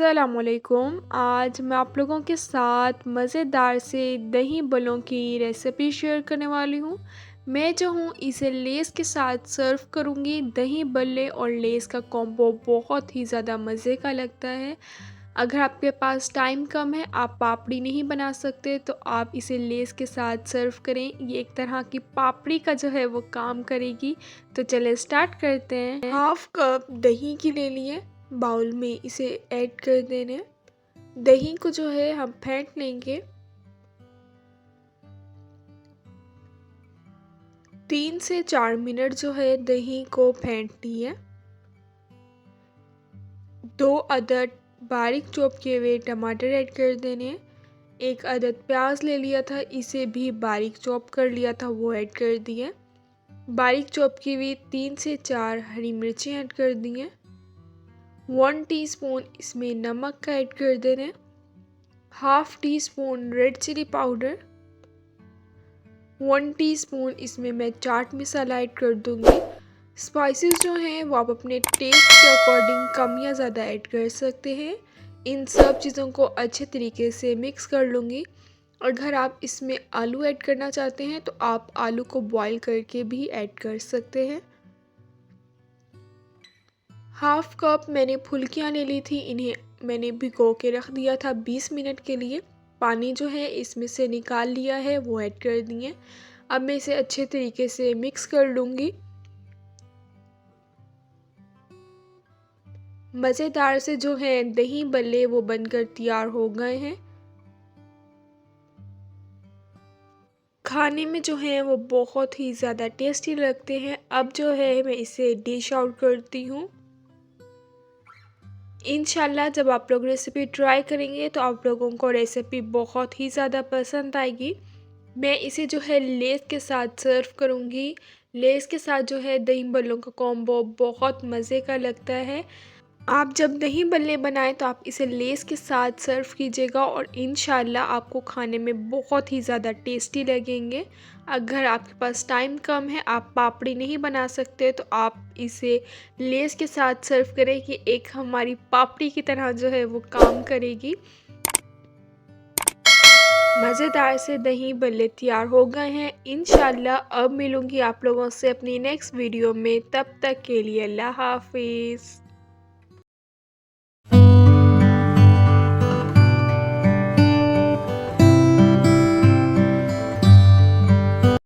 अस्सलामुअलैकुम। आज मैं आप लोगों के साथ मज़ेदार से दही बलों की रेसिपी शेयर करने वाली हूँ। मैं जो हूँ इसे लेस के साथ सर्व करूँगी। दही बल्ले और लेस का कॉम्बो बहुत ही ज़्यादा मज़े का लगता है। अगर आपके पास टाइम कम है, आप पापड़ी नहीं बना सकते, तो आप इसे लेस के साथ सर्व करें। ये एक तरह की पापड़ी का जो है वो काम करेगी। तो चले स्टार्ट करते हैं। हाफ कप दही की ले लिए, बाउल में इसे ऐड कर देने। दही को जो है हम फेंट लेंगे। 3 से 4 मिनट जो है दही को फेंटनी है। 2 अदद बारीक चॉप किए हुए टमाटर ऐड कर देने। 1 अदद प्याज ले लिया था, इसे भी बारीक चॉप कर लिया था, वो ऐड कर दिए। बारीक चॉप की हुई 3 से 4 हरी मिर्चें ऐड कर दिए। 1 टीस्पून इसमें नमक का ऐड कर देने। Half teaspoon red chilli powder. 1 teaspoon इसमें मैं चाट मसाला ऐड कर दूंगी। स्पाइसेस जो हैं वो आप अपने टेस्ट के अकॉर्डिंग कम या ज़्यादा ऐड कर सकते हैं। इन सब चीज़ों को अच्छे तरीके से मिक्स कर लूँगी। अगर आप इसमें आलू ऐड करना चाहते हैं तो आप आलू को बॉईल करके भी ऐड कर सकते हैं। हाफ कप मैंने फुल्कियाँ ले ली थी, इन्हें मैंने भिगो के रख दिया था 20 मिनट के लिए। पानी जो है इसमें से निकाल लिया है, वो ऐड कर दिए। अब मैं इसे अच्छे तरीके से मिक्स कर लूँगी। मज़ेदार से जो है दही बल्ले वो बनकर तैयार हो गए हैं। खाने में जो है वो बहुत ही ज़्यादा टेस्टी लगते हैं। अब जो है मैं इसे डिश आउट करती हूँ। इंशाल्लाह जब आप लोग रेसिपी ट्राई करेंगे तो आप लोगों को रेसिपी बहुत ही ज़्यादा पसंद आएगी। मैं इसे जो है लेस के साथ सर्व करूँगी। लेस के साथ जो है दही बल्लों का कॉम्बो बहुत मज़े का लगता है। आप जब दही बल्ले बनाएं तो आप इसे लेस के साथ सर्व कीजिएगा और इंशाल्लाह आपको खाने में बहुत ही ज़्यादा टेस्टी लगेंगे। अगर आपके पास टाइम कम है, आप पापड़ी नहीं बना सकते, तो आप इसे लेस के साथ सर्व करें कि एक हमारी पापड़ी की तरह जो है वो काम करेगी। मज़ेदार से दही बल्ले तैयार हो गए हैं। इंशाल्लाह अब मिलूँगी आप लोगों से अपनी नेक्स्ट वीडियो में। तब तक के लिए अल्लाह हाफिज़।